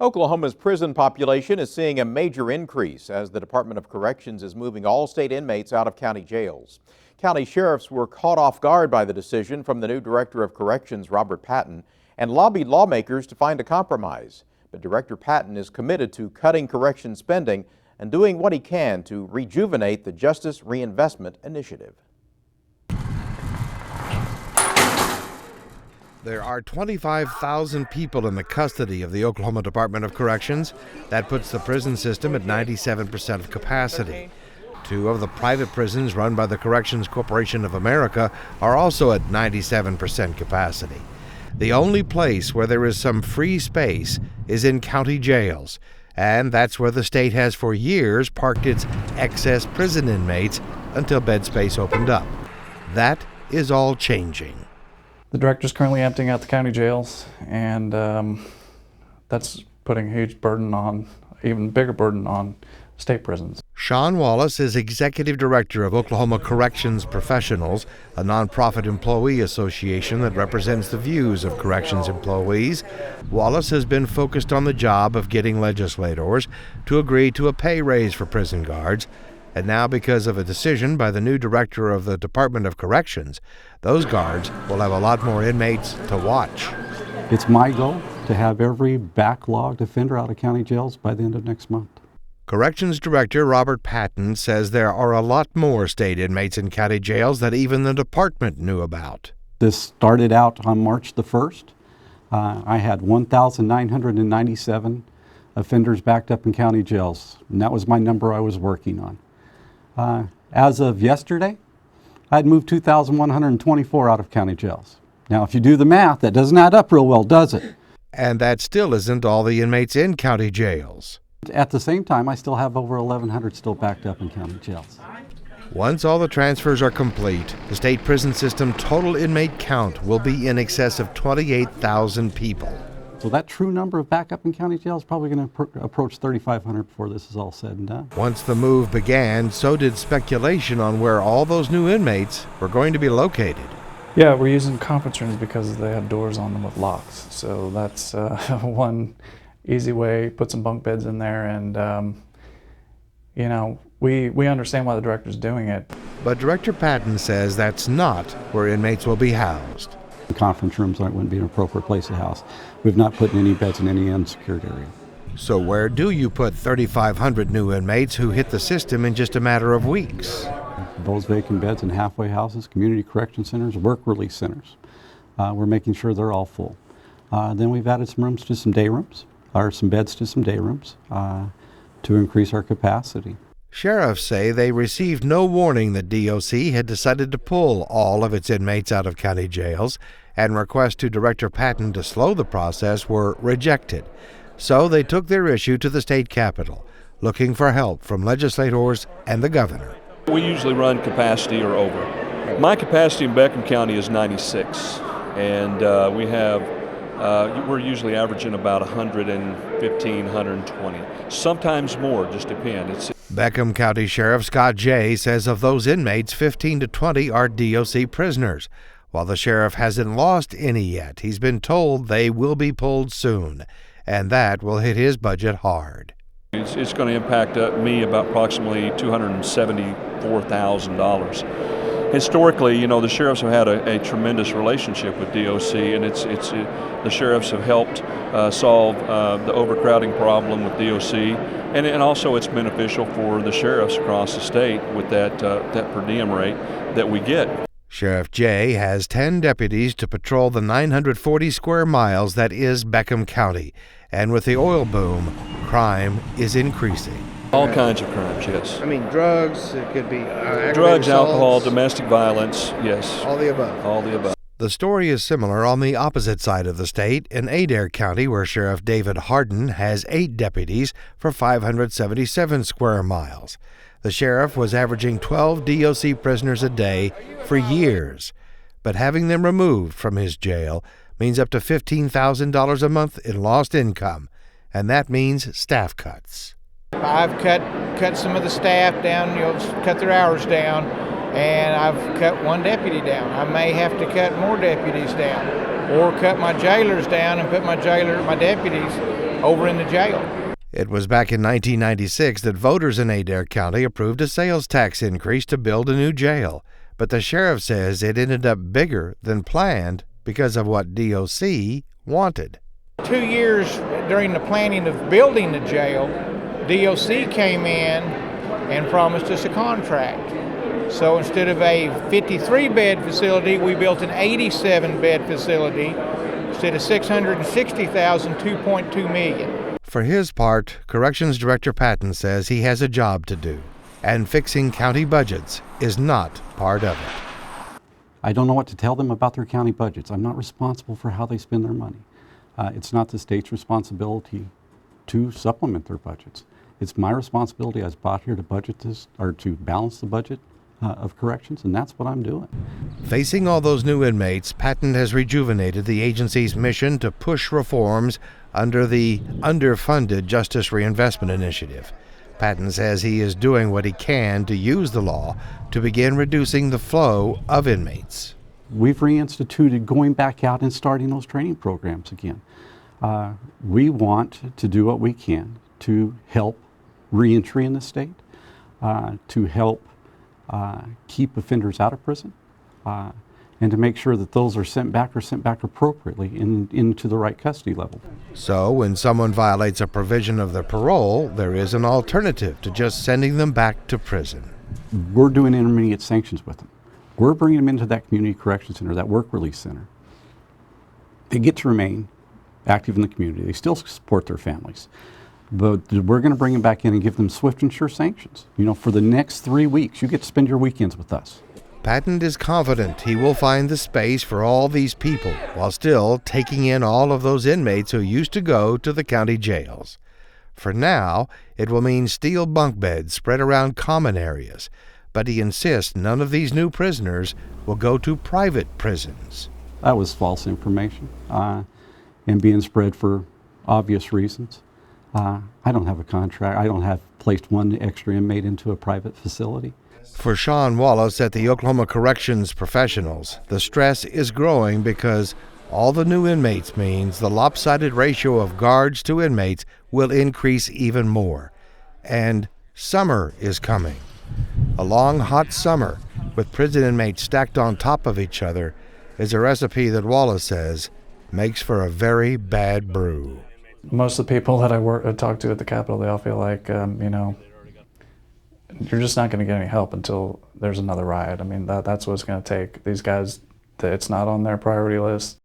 Oklahoma's prison population is seeing a major increase as the Department of Corrections is moving all state inmates out of county jails. County sheriffs were caught off guard by the decision from the new Director of Corrections, Robert Patton, and lobbied lawmakers to find a compromise. But Director Patton is committed to cutting correction spending and doing what he can to rejuvenate the Justice Reinvestment Initiative. There are 25,000 people in the custody of the Oklahoma Department of Corrections. That puts the prison system at 97% of capacity. Two of the private prisons run by the Corrections Corporation of America are also at 97% capacity. The only place where there is some free space is in county jails, and that's where the state has for years parked its excess prison inmates until bed space opened up. That is all changing. The director's currently emptying out the county jails, and that's putting a huge burden on, even bigger burden on state prisons. Sean Wallace is executive director of Oklahoma Corrections Professionals, a nonprofit employee association that represents the views of corrections employees. Wallace has been focused on the job of getting legislators to agree to a pay raise for prison guards. And now, because of a decision by the new director of the Department of Corrections, those guards will have a lot more inmates to watch. It's my goal to have every backlogged offender out of county jails by the end of next month. Corrections Director Robert Patton says there are a lot more state inmates in county jails that even the department knew about. This started out on March the 1st. I had 1,997 offenders backed up in county jails, and that was my number I was working on. As of yesterday, I'd moved 2,124 out of county jails. Now, if you do the math, that doesn't add up real well, does it? And that still isn't all the inmates in county jails. At the same time, I still have over 1,100 still backed up in county jails. Once all the transfers are complete, the state prison system total inmate count will be in excess of 28,000 people. So that true number of backup in county jail is probably going to approach 3,500 before this is all said and done. Once the move began, so did speculation on where all those new inmates were going to be located. Yeah, we're using conference rooms because they have doors on them with locks. So that's one easy way. Put some bunk beds in there, and we understand why the director's doing it. But Director Patton says that's not where inmates will be housed. The conference rooms wouldn't be an appropriate place to house. We've not put any beds in any unsecured area. So where do you put 3,500 new inmates who hit the system in just a matter of weeks? Those vacant beds in halfway houses, community correction centers, work release centers. We're making sure they're all full. Then we've added some rooms to some day rooms, or some beds to some day rooms to increase our capacity. Sheriffs say they received no warning that DOC had decided to pull all of its inmates out of county jails, and requests to Director Patton to slow the process were rejected. So they took their issue to the state capitol, looking for help from legislators and the governor. We usually run capacity or over. My capacity in Beckham County is 96, and we're usually averaging about 115, 120. Sometimes more, just depends. Beckham County Sheriff Scott Jay says of those inmates, 15 to 20 are DOC prisoners. While the sheriff hasn't lost any yet, he's been told they will be pulled soon, and that will hit his budget hard. It's going to impact me about approximately $274,000. Historically, the sheriffs have had a tremendous relationship with DOC, and the sheriffs have helped solve the overcrowding problem with DOC, and also it's beneficial for the sheriffs across the state with that per diem rate that we get. Sheriff Jay has 10 deputies to patrol the 940 square miles that is Beckham County, and with the oil boom, crime is increasing. All kinds of crimes, yes. I mean, drugs, it could be drugs, alcohol, assaults, domestic violence, yes. all the above. All the above. The story is similar on the opposite side of the state in Adair County, where Sheriff David Hardin has 8 deputies for 577 square miles. The sheriff was averaging 12 DOC prisoners a day for years, but having them removed from his jail means up to $15,000 a month in lost income, and that means staff cuts. I've cut some of the staff down, cut their hours down, and I've cut one deputy down. I may have to cut more deputies down, or cut my jailers down and put my deputies over in the jail. It was back in 1996 that voters in Adair County approved a sales tax increase to build a new jail. But the sheriff says it ended up bigger than planned because of what DOC wanted. 2 years during the planning of building the jail, DOC came in and promised us a contract. So instead of a 53-bed facility, we built an 87-bed facility. Instead of $660,000, $2.2 million. For his part, Corrections Director Patton says he has a job to do, and fixing county budgets is not part of it. I don't know what to tell them about their county budgets. I'm not responsible for how they spend their money. It's not the state's responsibility to supplement their budgets. It's my responsibility. I was brought here to budget this, or to balance the budget of corrections, and that's what I'm doing. Facing all those new inmates, Patton has rejuvenated the agency's mission to push reforms under the underfunded Justice Reinvestment Initiative. Patton says he is doing what he can to use the law to begin reducing the flow of inmates. We've reinstituted going back out and starting those training programs again. We want to do what we can to help reentry in the state, to help keep offenders out of prison, and to make sure that those are sent back appropriately into the right custody level. So when someone violates a provision of their parole, there is an alternative to just sending them back to prison. We're doing intermediate sanctions with them. We're bringing them into that community correction center, that work release center. They get to remain active in the community. They still support their families. But we're going to bring them back in and give them swift and sure sanctions. You know, for the next 3 weeks, you get to spend your weekends with us. Patton is confident he will find the space for all these people while still taking in all of those inmates who used to go to the county jails. For now, it will mean steel bunk beds spread around common areas, but he insists none of these new prisoners will go to private prisons. That was false information and being spread for obvious reasons. I don't have a contract. I don't have placed one extra inmate into a private facility. For Sean Wallace at the Oklahoma Corrections Professionals, the stress is growing because all the new inmates means the lopsided ratio of guards to inmates will increase even more. And summer is coming. A long, hot summer with prison inmates stacked on top of each other is a recipe that Wallace says makes for a very bad brew. Most of the people that I talk to at the Capitol, they all feel like, you know, you're just not going to get any help until there's another riot. I mean, that's what it's going to take. These guys, it's not on their priority list.